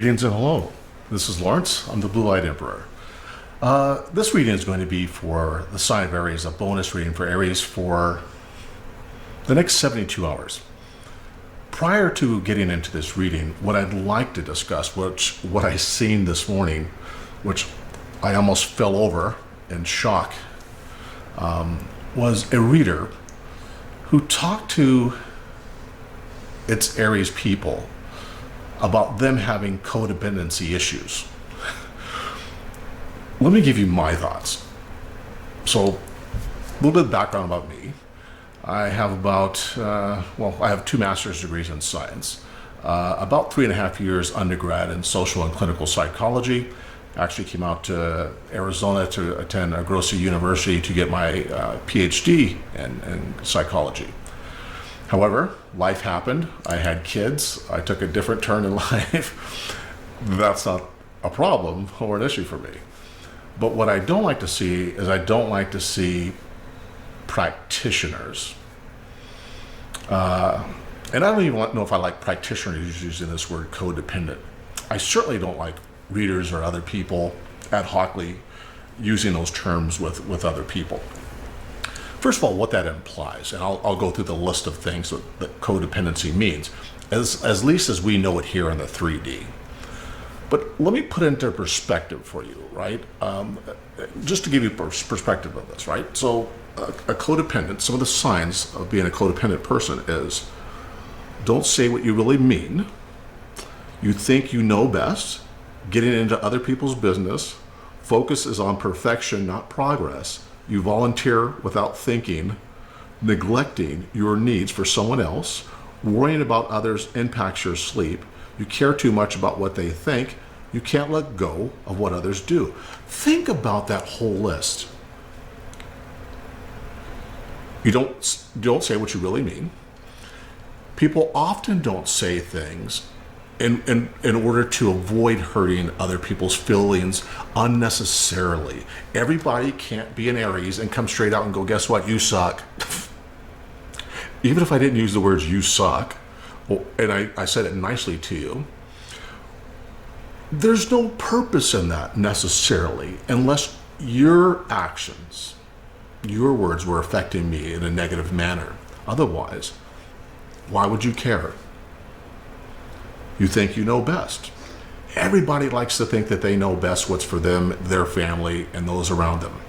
Greetings and hello. This is Lawrence. I'm the Blue-Eyed Emperor. This reading is going to be for the sign of Aries, a bonus reading for Aries for the next 72 hours. Prior to getting into this reading, what I'd like to discuss, what I seen this morning, which I almost fell over in shock, was a reader who talked to its Aries people about them having codependency issues. Let me give you my thoughts. So, a little bit of background about me. I have I have 2 master's degrees in science, about 3.5 years undergrad in social and clinical psychology. Actually came out to Arizona to attend Grosse University to get my PhD in psychology. However, life happened. I had kids. I took a different turn in life. That's not a problem or an issue for me. But what I don't like to see is I don't like to see practitioners. And I don't even know if I like practitioners using this word codependent. I certainly don't like readers or other people ad hocly using those terms with other people. First of all, what that implies, and I'll go through the list of things that codependency means, as least as we know it here in the 3D. But let me put it into perspective for you, right? Just to give you perspective of this, right? So a codependent, some of the signs of being a codependent person is don't say what you really mean. You think you know best, getting into other people's business. Focus is on perfection, not progress. You volunteer without thinking, neglecting your needs for someone else, worrying about others impacts your sleep. You care too much about what they think. You can't let go of what others do. Think about that whole list. You don't say what you really mean. People often don't say things in order to avoid hurting other people's feelings unnecessarily. Everybody can't be an Aries and come straight out and go, guess what, you suck. Even if I didn't use the words you suck, and I said it nicely to you, there's no purpose in that necessarily unless your actions, your words were affecting me in a negative manner. Otherwise, why would you care? You think you know best. Everybody likes to think that they know best what's for them, their family, and those around them.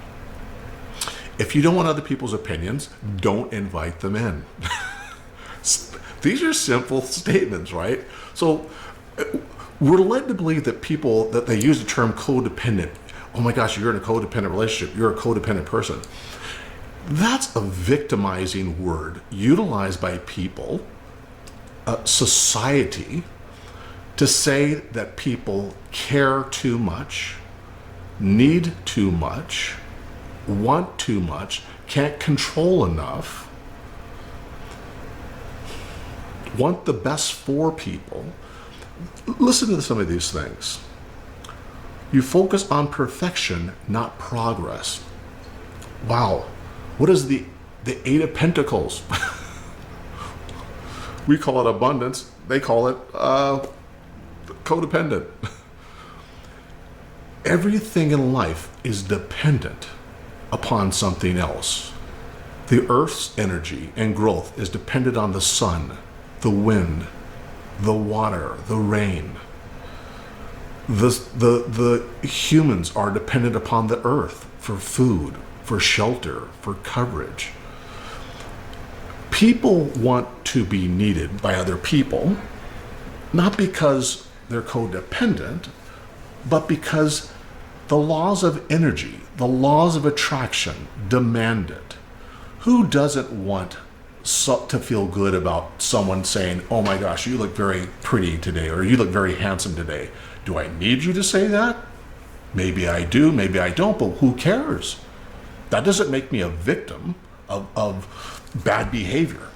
If you don't want other people's opinions, don't invite them in. These are simple statements, right? So we're led to believe that that they use the term codependent. Oh my gosh, you're in a codependent relationship. You're a codependent person. That's a victimizing word utilized by people, society, to say that people care too much, need too much, want too much, can't control enough, want the best for people. Listen to some of these things. You focus on perfection, not progress. Wow. What is the 8 of Pentacles? We call it abundance. They call it codependent. Everything in life is dependent upon something else. The earth's energy and growth is dependent on the sun, the wind, the water, the rain. The humans are dependent upon the earth for food, for shelter, for coverage. People want to be needed by other people, not because they're codependent, but because the laws of energy, the laws of attraction demand it. Who doesn't want to feel good about someone saying, oh my gosh, you look very pretty today, or you look very handsome today? Do I need you to say that? Maybe I do, maybe I don't, but who cares? That doesn't make me a victim of bad behavior.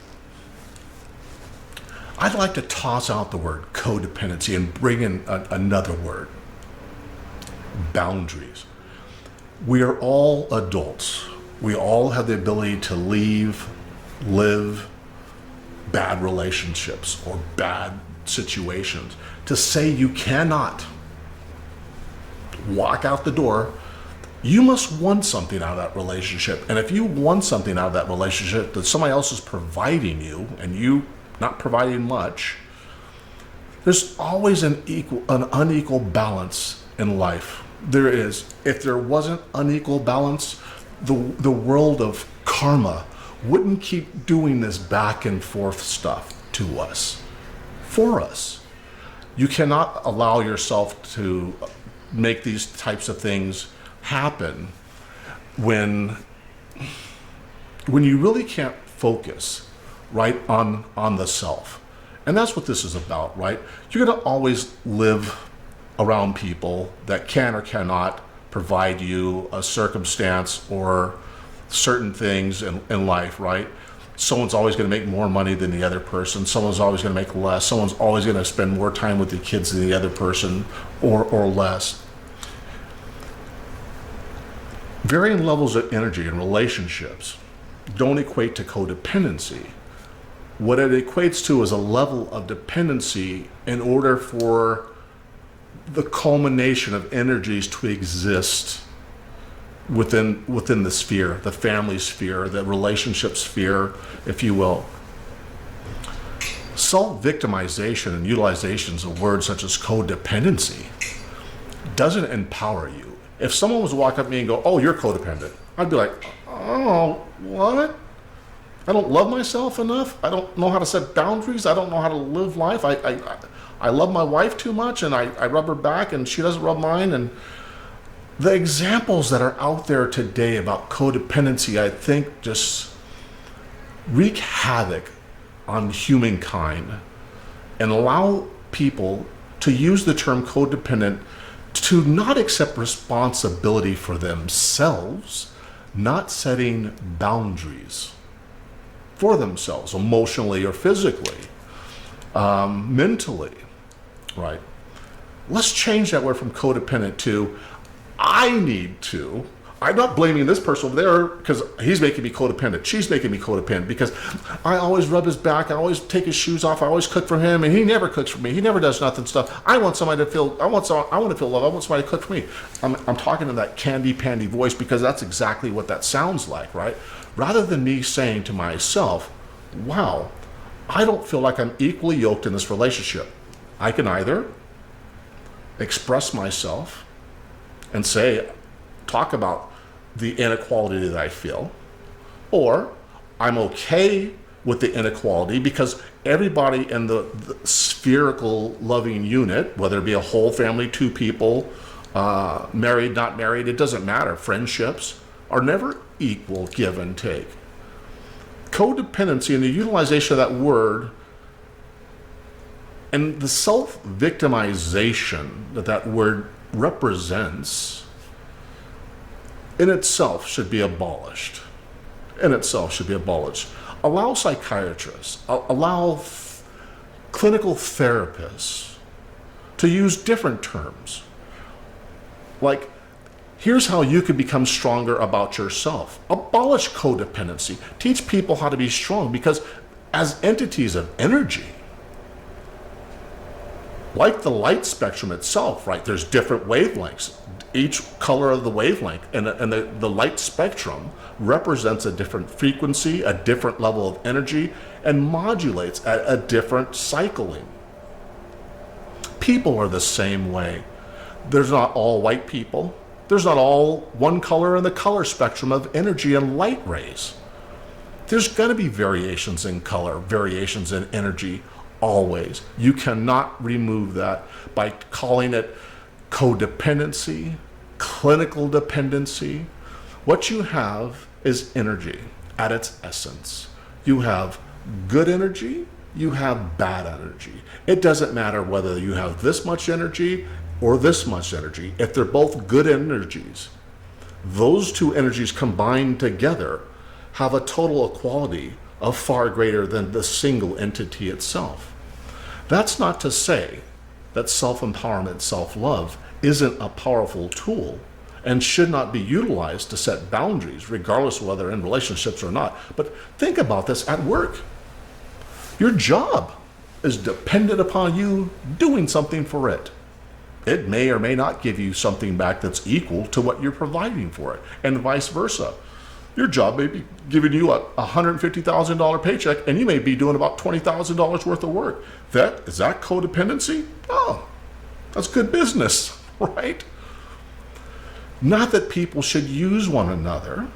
I'd like to toss out the word codependency and bring in another word: boundaries. We are all adults. We all have the ability to leave, live, bad relationships or bad situations, to say you cannot walk out the door. You must want something out of that relationship. And if you want something out of that relationship that somebody else is providing you and you not providing much, there's always an unequal balance in life. There is. If there wasn't unequal balance, the world of karma wouldn't keep doing this back and forth stuff to us, for us. You cannot allow yourself to make these types of things happen when you really can't focus right on the self. And that's what this is about, right? You're going to always live around people that can or cannot provide you a circumstance or certain things in life, right? Someone's always going to make more money than the other person. Someone's always going to make less. Someone's always going to spend more time with the kids than the other person, or less. Varying levels of energy in relationships don't equate to codependency. What it equates to is a level of dependency in order for the culmination of energies to exist within the sphere, the family sphere, the relationship sphere, if you will. Self-victimization and utilizations of words such as codependency doesn't empower you. If someone was to walk up to me and go, "Oh, you're codependent," I'd be like, "Oh, what? I don't love myself enough. I don't know how to set boundaries. I don't know how to live life. I love my wife too much, and I rub her back, and she doesn't rub mine." And the examples that are out there today about codependency, I think, just wreak havoc on humankind and allow people to use the term codependent to not accept responsibility for themselves, not setting boundaries for themselves, emotionally or physically, mentally, right? Let's change that word from codependent to I need to. I'm not blaming this person over there because he's making me codependent. She's making me codependent because I always rub his back. I always take his shoes off. I always cook for him, and he never cooks for me. He never does nothing stuff. I want somebody to feel. I want to feel love. I want somebody to cook for me. I'm talking in that candy pandy voice because that's exactly what that sounds like, right? Rather than me saying to myself, "Wow, I don't feel like I'm equally yoked in this relationship." I can either express myself and talk about the inequality that I feel, or I'm okay with the inequality because everybody in the spherical loving unit, whether it be a whole family, two people, married, not married, it doesn't matter. Friendships are never equal, give and take. Codependency and the utilization of that word and the self-victimization that word represents in itself should be abolished. Allow psychiatrists, allow clinical therapists to use different terms. Like, here's how you can become stronger about yourself. Abolish codependency. Teach people how to be strong, because as entities of energy, like the light spectrum itself, right? There's different wavelengths. Each color of the wavelength and the light spectrum represents a different frequency, a different level of energy, and modulates at a different cycling. People are the same way. There's not all white people. There's not all one color in the color spectrum of energy and light rays. There's going to be variations in color, variations in energy, always. You cannot remove that by calling it codependency, clinical dependency. What you have is energy at its essence. You have good energy, you have bad energy. It doesn't matter whether you have this much energy or this much energy. If they're both good energies, those two energies combined together have a total equality of far greater than the single entity itself. That's not to say that self-empowerment, self-love isn't a powerful tool and should not be utilized to set boundaries, regardless of whether in relationships or not. But think about this at work. Your job is dependent upon you doing something for it. It may or may not give you something back that's equal to what you're providing for it, and vice versa. Your job may be giving you a $150,000 paycheck, and you may be doing about $20,000 worth of work. Is that codependency? Oh, that's good business, right? Not that people should use one another,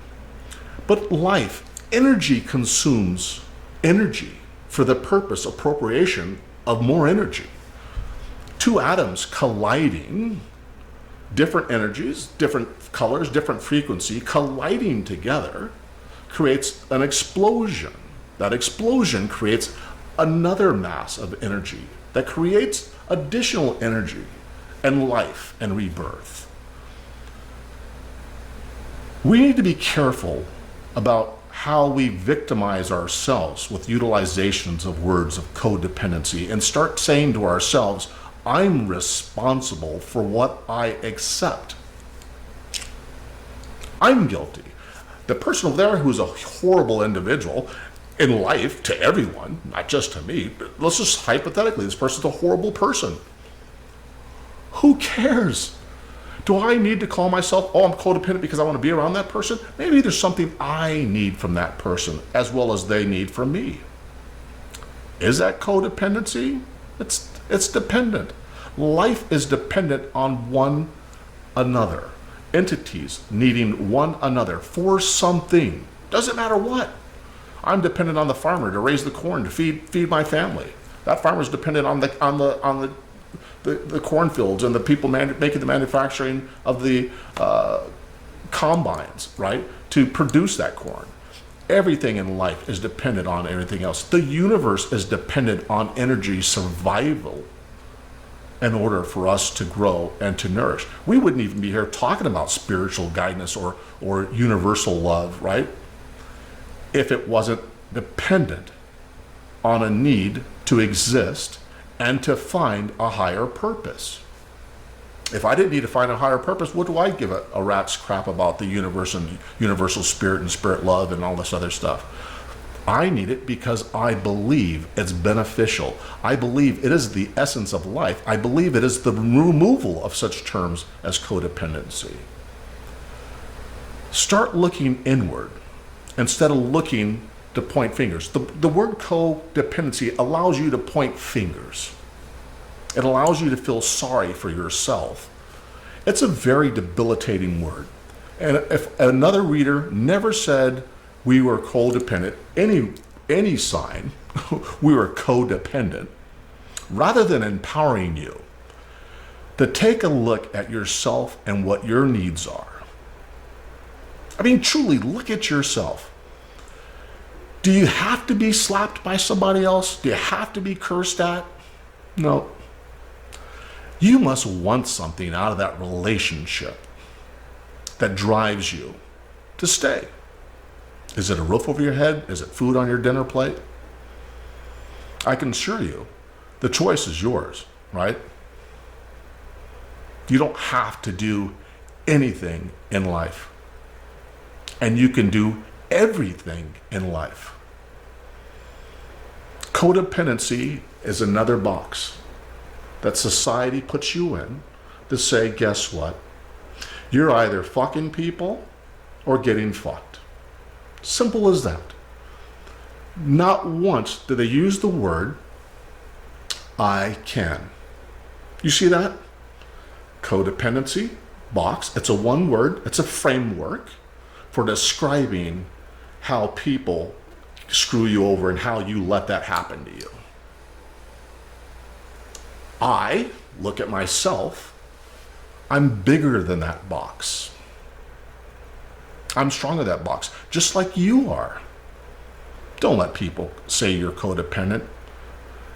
but life, energy consumes energy for the purpose, appropriation of more energy. Two atoms colliding, different energies, different colors, different frequency, colliding together creates an explosion. That explosion creates another mass of energy that creates additional energy and life and rebirth. We need to be careful about how we victimize ourselves with utilizations of words of codependency and start saying to ourselves, I'm responsible for what I accept. I'm guilty. The person over there who's a horrible individual in life to everyone, not just to me, but let's just hypothetically, this person's a horrible person. Who cares? Do I need to call myself, I'm codependent because I want to be around that person? Maybe there's something I need from that person as well as they need from me. Is that codependency? It's dependent. Life is dependent on one another. Entities needing one another for something. Doesn't matter what. I'm dependent on the farmer to raise the corn to feed my family. That farmer's dependent on the cornfields and the people making the manufacturing of the combines, right, to produce that corn. Everything in life is dependent on everything else. The universe is dependent on energy survival in order for us to grow and to nourish. We wouldn't even be here talking about spiritual guidance or universal love, right, if it wasn't dependent on a need to exist and to find a higher purpose. If I didn't need to find a higher purpose, what do I give a rat's crap about the universe and universal spirit and spirit love and all this other stuff? I need it because I believe it's beneficial. I believe it is the essence of life. I believe it is the removal of such terms as codependency. Start looking inward instead of looking to point fingers. The word codependency allows you to point fingers. It allows you to feel sorry for yourself. It's a very debilitating word. And if another reader never said we were codependent, any sign, we were codependent, rather than empowering you to take a look at yourself and what your needs are. I mean, truly look at yourself. Do you have to be slapped by somebody else? Do you have to be cursed at? No. You must want something out of that relationship that drives you to stay. Is it a roof over your head? Is it food on your dinner plate? I can assure you, the choice is yours, right? You don't have to do anything in life. And you can do everything in life. Codependency is another box that society puts you in to say, guess what? You're either fucking people or getting fucked. Simple as that. Not once do they use the word, I can. You see that? Codependency, box. It's a one word. It's a framework for describing how people screw you over and how you let that happen to you. I look at myself. I'm bigger than that box. I'm stronger than that box, just like you are. Don't let people say you're codependent.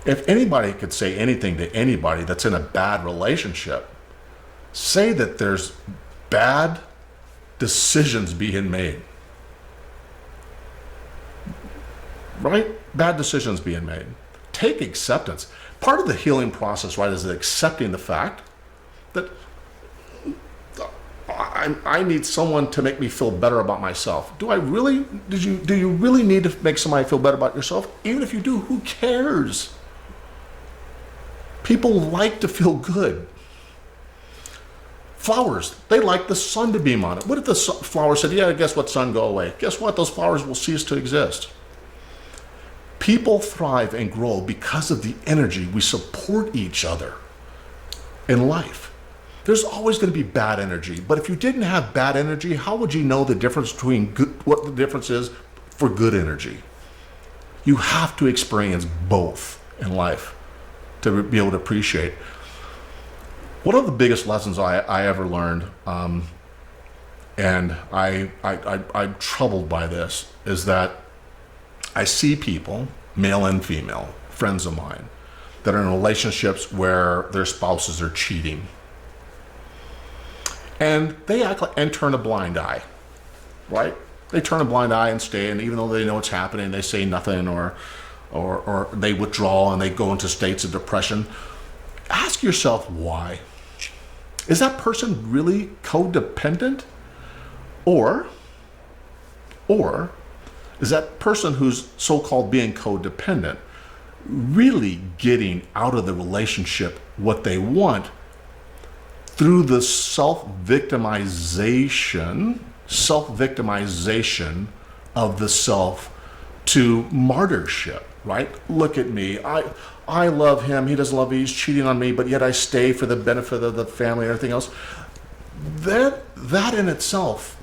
If anybody could say anything to anybody that's in a bad relationship, say that there's bad decisions being made. Right? Bad decisions being made. Take acceptance. Part of the healing process, right, is accepting the fact that I need someone to make me feel better about myself. Do you really need to make somebody feel better about yourself? Even if you do, who cares? People like to feel good. Flowers, they like the sun to beam on it. What if the flower said, yeah, guess what, sun, go away? Guess what? Those flowers will cease to exist. People thrive and grow because of the energy we support each other in life. There's always going to be bad energy, but if you didn't have bad energy, how would you know the difference between what the difference is for good energy? You have to experience both in life to be able to appreciate. One of the biggest lessons I ever learned, and I'm troubled by this, is that I see people, male and female, friends of mine, that are in relationships where their spouses are cheating. And they act like, and turn a blind eye, right? They turn a blind eye and stay, and even though they know it's happening, they say nothing, or they withdraw and they go into states of depression. Ask yourself why. Is that person really codependent? Or is that person who's so-called being codependent really getting out of the relationship what they want through the self-victimization of the self to martyrship, right? Look at me. I love him. He doesn't love me. He's cheating on me, but yet I stay for the benefit of the family and everything else. That in itself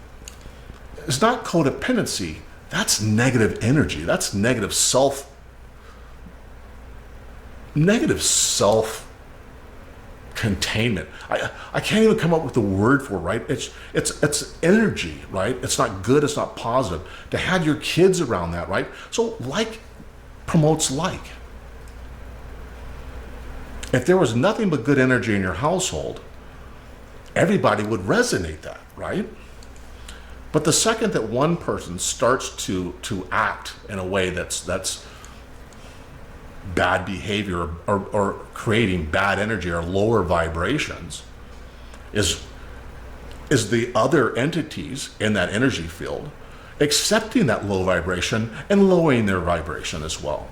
is not codependency. That's negative energy. That's negative self containment. I can't even come up with the word for it, right? It's energy, right? It's not good, it's not positive. To have your kids around that, right? So like promotes like. If there was nothing but good energy in your household, everybody would resonate that, right? But the second that one person starts to act in a way that's bad behavior or creating bad energy or lower vibrations, is the other entities in that energy field accepting that low vibration and lowering their vibration as well.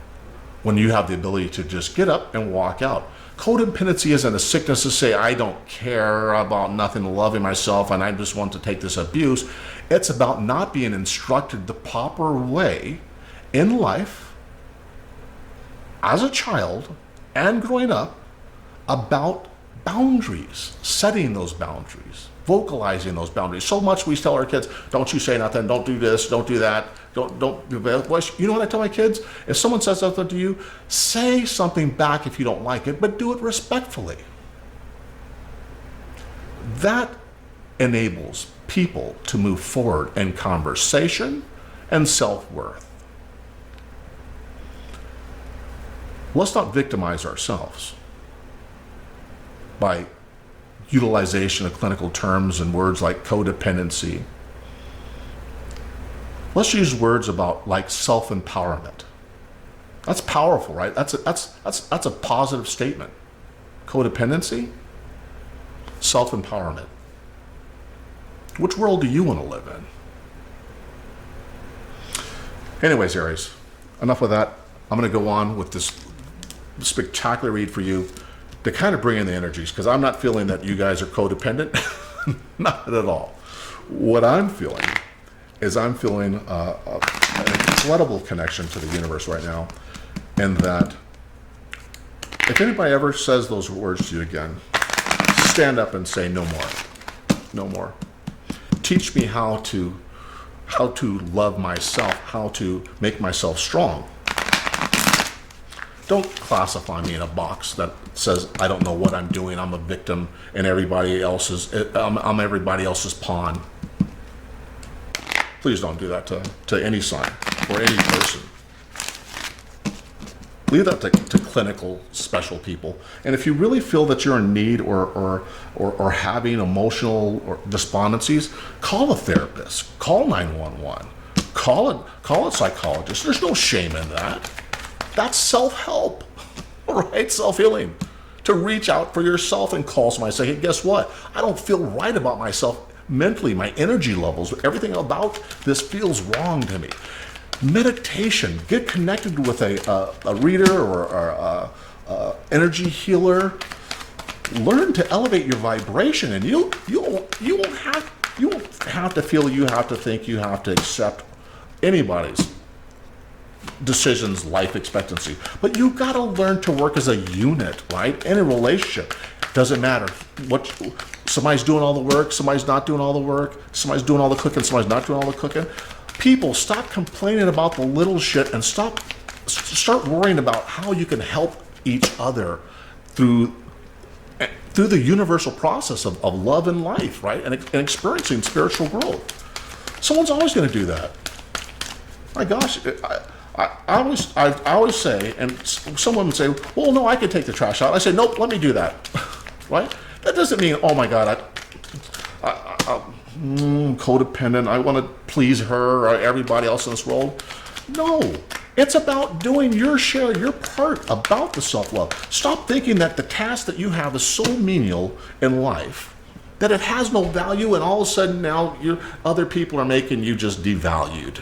When you have the ability to just get up and walk out. Codependency isn't a sickness to say, I don't care about nothing, loving myself, and I just want to take this abuse. It's about not being instructed the proper way in life as a child and growing up about boundaries, setting those boundaries, vocalizing those boundaries. So much we tell our kids, don't you say nothing, don't do this, don't do that, don't do that. You know what I tell my kids? If someone says something to you, say something back if you don't like it, but do it respectfully. That enables people to move forward in conversation and self-worth. Let's not victimize ourselves by utilization of clinical terms and words like codependency. Let's use words about like self-empowerment. That's powerful, right? That's a positive statement. Codependency, self-empowerment. Which world do you want to live in? Anyways, Aries, enough of that. I'm going to go on with this spectacular read for you to kind of bring in the energies, because I'm not feeling that you guys are codependent. Not at all. What I'm feeling is I'm feeling an incredible connection to the universe right now, and that if anybody ever says those words to you again, stand up and say no more. No more. Teach me how to love myself, how to make myself strong. Don't classify me in a box that says I don't know what I'm doing. I'm a victim, and I'm everybody else's pawn. Please don't do that to any sign or any person. Leave that to clinical special people. And if you really feel that you're in need or having emotional or despondencies, call a therapist, call 911, call a psychologist. There's no shame in that. That's self-help, right? Self-healing. To reach out for yourself and call somebody and say, hey, guess what? I don't feel right about myself mentally, my energy levels, everything about this feels wrong to me. Meditation, get connected with a reader or a energy healer. Learn to elevate your vibration, and you won't have to feel you have to think you have to accept anybody's decisions, life expectancy. But you got to learn to work as a unit, right? In a relationship, doesn't matter what somebody's doing all the work, somebody's not doing all the work, somebody's doing all the cooking, somebody's not doing all the cooking. People, stop complaining about the little shit and start worrying about how you can help each other through the universal process of love and life, right? And experiencing spiritual growth. Someone's always going to do that. My gosh, I always say, and someone would say, well, no, I could take the trash out. I say, nope, let me do that, right? That doesn't mean, oh my God, codependent, I want to please her or everybody else in this world. No. It's about doing your share, your part about the self-love. Stop thinking that the task that you have is so menial in life that it has no value, and all of a sudden now other people are making you just devalued.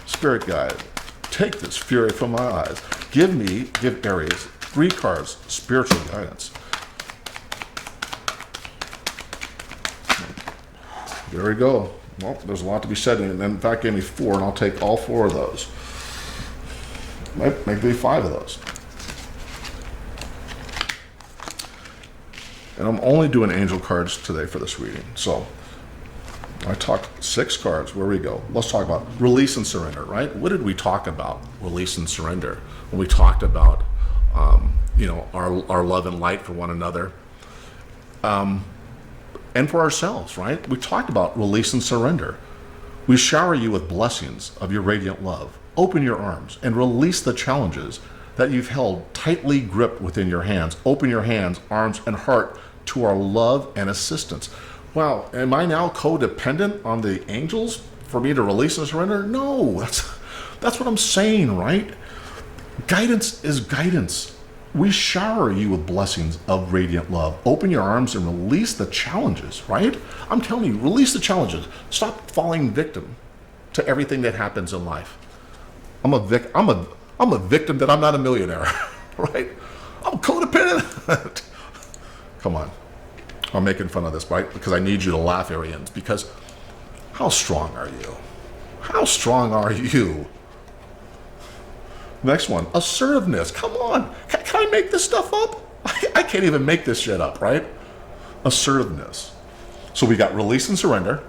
Spirit guide, take this fury from my eyes. Give Aries 3 cards, spiritual guidance. There we go. Well, there's a lot to be said, and in fact, gave me 4, and I'll take all 4 of those. Maybe 5 of those. And I'm only doing angel cards today for this reading. So I talked 6 cards. Where we go? Let's talk about release and surrender, right? What did we talk about? Release and surrender. When we talked about, our love and light for one another. And for ourselves, right? We talked about release and surrender. We shower you with blessings of your radiant love. Open your arms and release the challenges that you've held tightly gripped within your hands. Open your hands, arms, and heart to our love and assistance. Wow, am I now codependent on the angels for me to release and surrender? No, that's what I'm saying, right? Guidance is guidance. We shower you with blessings of radiant love. Open your arms and release the challenges, right? I'm telling you, release the challenges. Stop falling victim to everything that happens in life. I'm a victim that I'm not a millionaire, right? I'm codependent. Come on. I'm making fun of this, right? Because I need you to laugh, Arians, because how strong are you? How strong are you? Next one, assertiveness. Come on. Can I make this stuff up? I can't even make this shit up, right? Assertiveness. So we got release and surrender.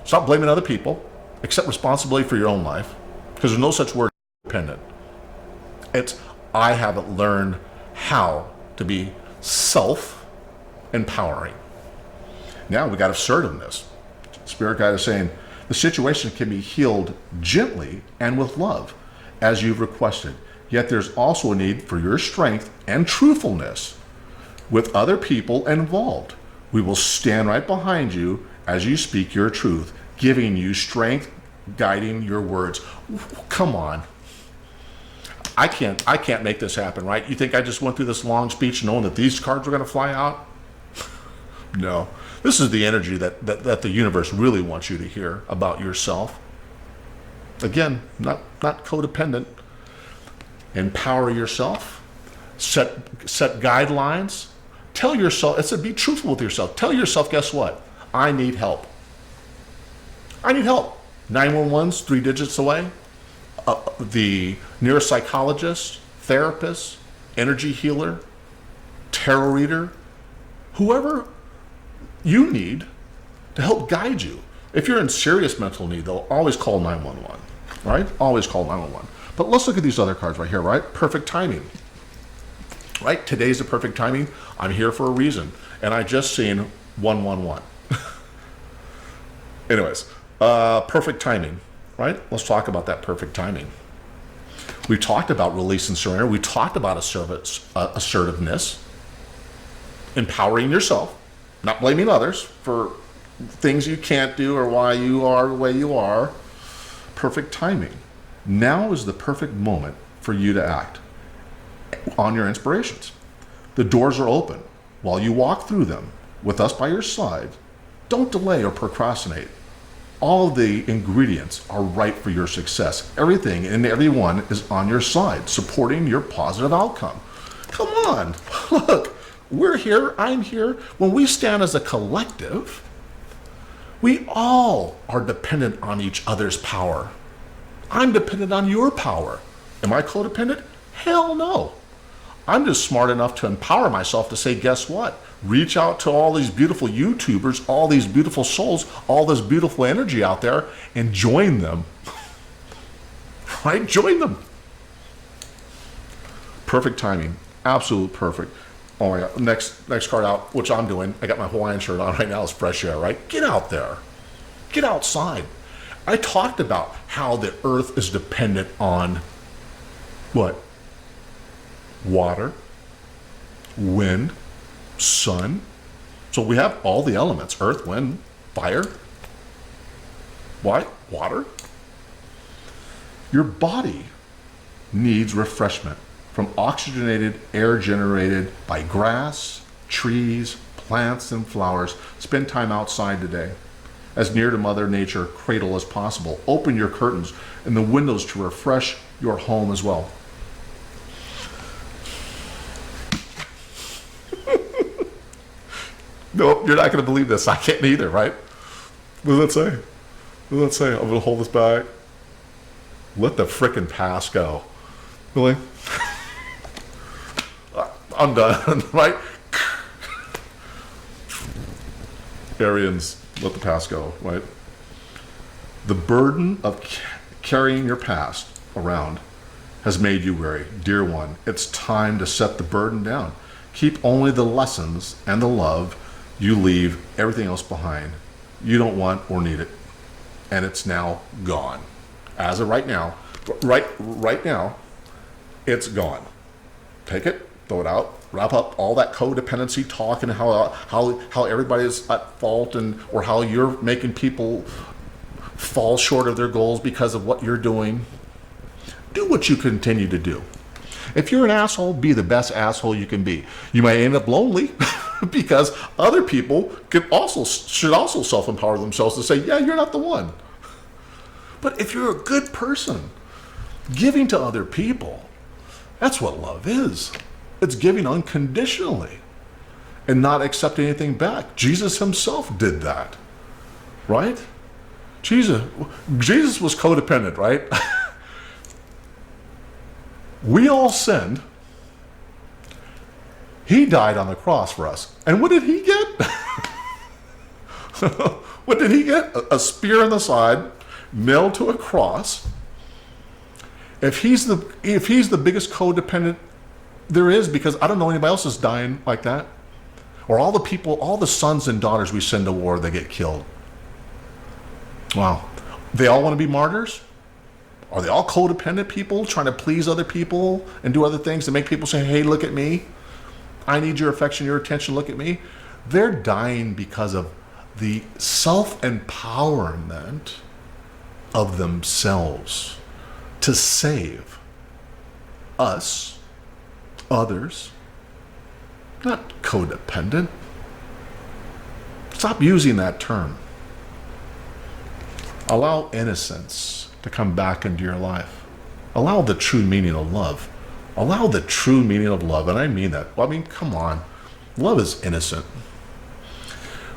Stop blaming other people. Accept responsibility for your own life. Because there's no such word as dependent. It's, I haven't learned how to be self-empowering. Now we got assertiveness. Spirit guide is saying, the situation can be healed gently and with love, as you've requested. Yet there's also a need for your strength and truthfulness with other people involved. We will stand right behind you as you speak your truth, giving you strength, guiding your words. Come on. I can't make this happen, right? You think I just went through this long speech knowing that these cards were going to fly out? No. This is the energy that the universe really wants you to hear about yourself. Again, not codependent. Empower yourself. Set guidelines. Tell yourself, it said be truthful with yourself. Tell yourself, guess what? I need help. I need help. 911's 3 digits away. The neuropsychologist, therapist, energy healer, tarot reader, whoever you need to help guide you. If you're in serious mental need, they'll always call 911, right? Always call 911. But let's look at these other cards right here, right? Perfect timing, right? Today's the perfect timing. I'm here for a reason. And I just seen 111. Anyways, perfect timing, right? Let's talk about that perfect timing. We talked about release and surrender. We talked about assertiveness, empowering yourself, not blaming others for things you can't do or why you are the way you are. Perfect timing. Now is the perfect moment for you to act on your inspirations. The doors are open. While you walk through them with us by your side, Don't delay or procrastinate. All of the ingredients are right for your success. Everything and everyone is on your side, supporting your positive outcome. Come on, look, we're here, I'm here. When we stand as a collective, we all are dependent on each other's power. I'm dependent on your power. Am I codependent? Hell no. I'm just smart enough to empower myself to say, guess what? Reach out to all these beautiful YouTubers, all these beautiful souls, all this beautiful energy out there, and join them. Right? Join them. Perfect timing. Absolute perfect. Oh my God. Next card out, which I'm doing. I got my Hawaiian shirt on right now. It's fresh air, right? Get out there. Get outside. I talked about how the earth is dependent on what? Water, wind, sun. So we have all the elements: earth, wind, fire. What? Water. Your body needs refreshment from oxygenated air generated by grass, trees, plants, and flowers. Spend time outside today, as near to Mother Nature cradle as possible. Open your curtains and the windows to refresh your home as well. Nope, you're not going to believe this. I can't either, right? What does that say? What does that say? I'm going to hold this back. Let the frickin' past go. Really? I'm done, right? Arians, let the past go, right? The burden of carrying your past around has made you weary. Dear one, it's time to set the burden down. Keep only the lessons and the love. You leave everything else behind. You don't want or need it. And it's now gone. As of right now, right now, it's gone. Take it, throw it out, wrap up all that codependency talk and how everybody is at fault or how you're making people fall short of their goals because of what you're doing. Do what you continue to do. If you're an asshole, be the best asshole you can be. You might end up lonely because other people should also self-empower themselves to say, yeah, you're not the one. But if you're a good person, giving to other people, that's what love is. It's giving unconditionally and not accepting anything back. Jesus himself did that, right? Jesus was codependent, right? We all sinned. He died on the cross for us. And what did he get? What did he get? A spear in the side, nailed to a cross. If he's the biggest codependent there is, because I don't know anybody else is dying like that. Or all the people, all the sons and daughters we send to war, they get killed. Wow. They all want to be martyrs? Are they all codependent people trying to please other people and do other things to make people say, hey, look at me. I need your affection, your attention, look at me. They're dying because of the self-empowerment of themselves to save us, others, not codependent. Stop using that term. Allow innocence to come back into your life. Allow the true meaning of love. Allow the true meaning of love, and I mean that. Well, I mean, come on. Love is innocent.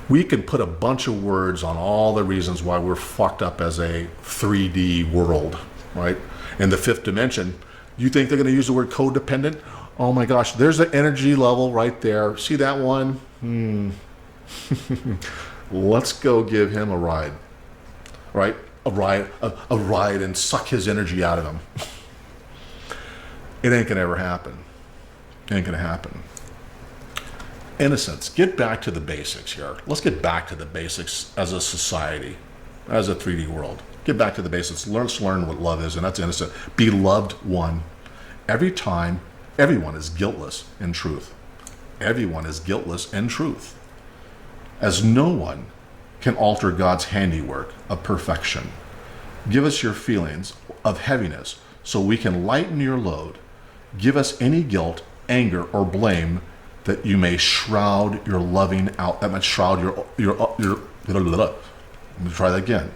We can put a bunch of words on all the reasons why we're fucked up as a 3D world, right? In the fifth dimension, you think they're going to use the word codependent? Oh my gosh, there's an energy level right there. See that one? Let's go give him a ride, right? A ride and suck his energy out of him. It ain't gonna ever happen. It ain't gonna happen. Innocence. Get back to the basics here. Let's get back to the basics as a society, as a 3D world. Get back to the basics. Let's learn what love is, and that's innocent. Beloved one. Every time, everyone is guiltless in truth. Everyone is guiltless in truth. As no one can alter God's handiwork of perfection. Give us your feelings of heaviness so we can lighten your load. Give us any guilt, anger, or blame that you may shroud your loving out, that might shroud Let me try that again.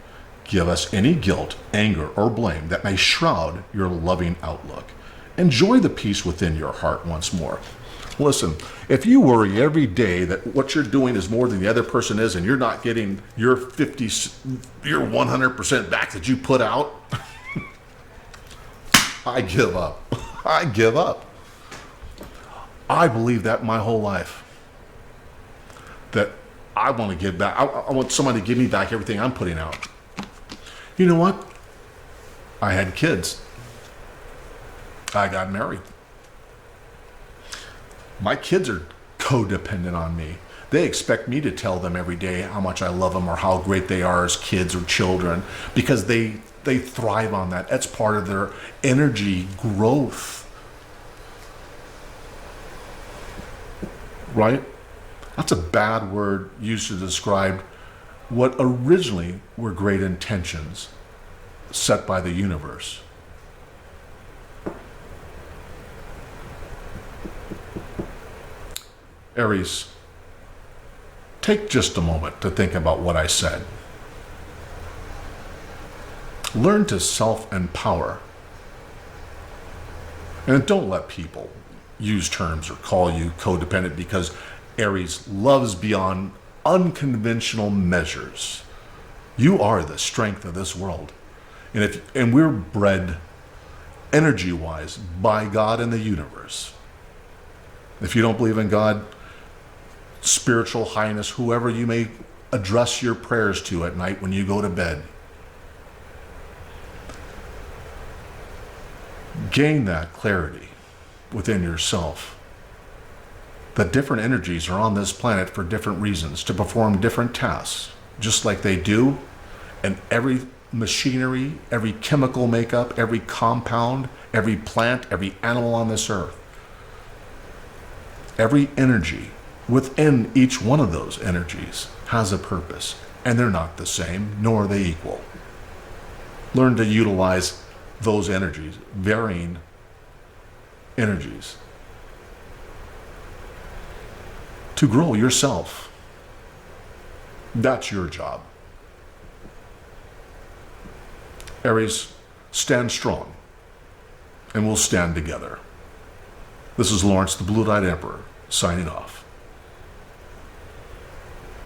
Give us any guilt, anger, or blame that may shroud your loving outlook. Enjoy the peace within your heart once more. Listen, if you worry every day that what you're doing is more than the other person is and you're not getting your 100% back that you put out, I give up. I give up. I believe that my whole life. That I want to give back. I want somebody to give me back everything I'm putting out. You know what? I had kids. I got married. My kids are codependent on me. They expect me to tell them every day how much I love them or how great they are as kids or children because they thrive on that. That's part of their energy growth. Right? That's a bad word used to describe what originally were great intentions set by the universe. Aries, take just a moment to think about what I said. Learn to self-empower. And don't let people use terms or call you codependent because Aries loves beyond unconventional measures. You are the strength of this world. And we're bred energy-wise by God and the universe. If you don't believe in God, spiritual highness, whoever you may address your prayers to at night when you go to bed, gain that clarity within yourself that different energies are on this planet for different reasons, to perform different tasks, just like they do in every machinery, every chemical makeup, every compound, every plant, every animal on this earth. Every energy within each one of those energies has a purpose, and they're not the same, nor are they equal. Learn to utilize those energies, varying energies, to grow yourself. That's your job. Aries, stand strong, and we'll stand together. This is Lawrence, the Blue-Eyed Emperor, signing off.